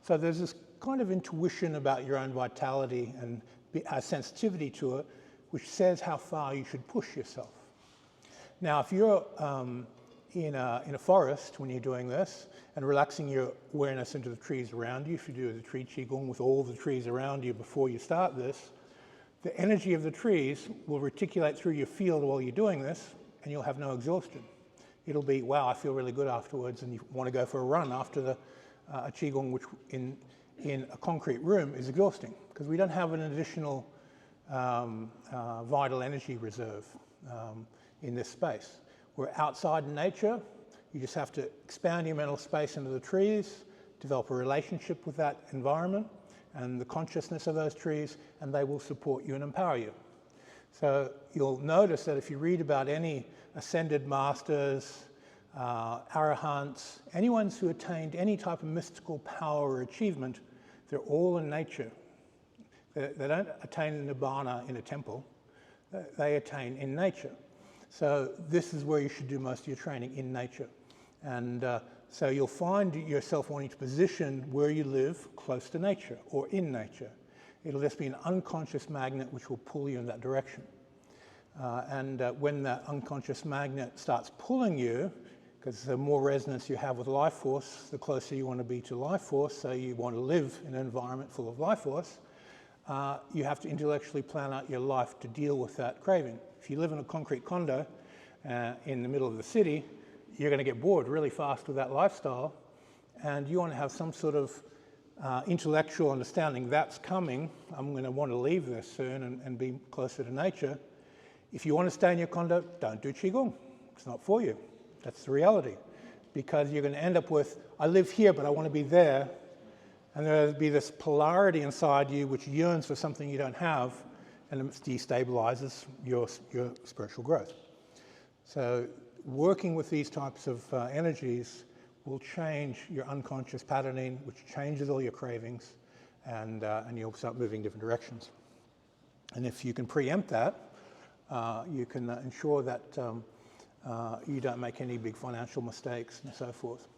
So there's this kind of intuition about your own vitality and sensitivity to it, which says how far you should push yourself. Now, if you're in a forest when you're doing this and relaxing your awareness into the trees around you, if you do the tree qigong with all the trees around you before you start this, the energy of the trees will reticulate through your field while you're doing this, and you'll have no exhaustion. It'll be, wow, I feel really good afterwards, and you want to go for a run after a qigong, which in a concrete room is exhausting, because we don't have an additional vital energy reserve in this space. We're outside in nature. You just have to expand your mental space into the trees, develop a relationship with that environment and the consciousness of those trees, and they will support you and empower you. So you'll notice that if you read about any ascended masters, arahants, anyone who attained any type of mystical power or achievement, they're all in nature. They don't attain nirvana in a temple. They attain in nature. So this is where you should do most of your training, in nature. And so you'll find yourself wanting to position where you live close to nature or in nature. It'll just be an unconscious magnet which will pull you in that direction. When that unconscious magnet starts pulling you, because the more resonance you have with life force, the closer you want to be to life force, so you want to live in an environment full of life force, you have to intellectually plan out your life to deal with that craving. If you live in a concrete condo in the middle of the city, you're going to get bored really fast with that lifestyle, and you want to have some sort of intellectual understanding that's coming. I'm going to want to leave this soon and be closer to nature. If you want to stay in your condo, don't do qigong. It's not for you. That's the reality, because you're going to end up with, I live here, but I want to be there. And there'll be this polarity inside you which yearns for something you don't have, and it destabilizes your spiritual growth. So working with these types of energies will change your unconscious patterning, which changes all your cravings, and you'll start moving different directions. And if you can preempt that, you can ensure that you don't make any big financial mistakes and so forth.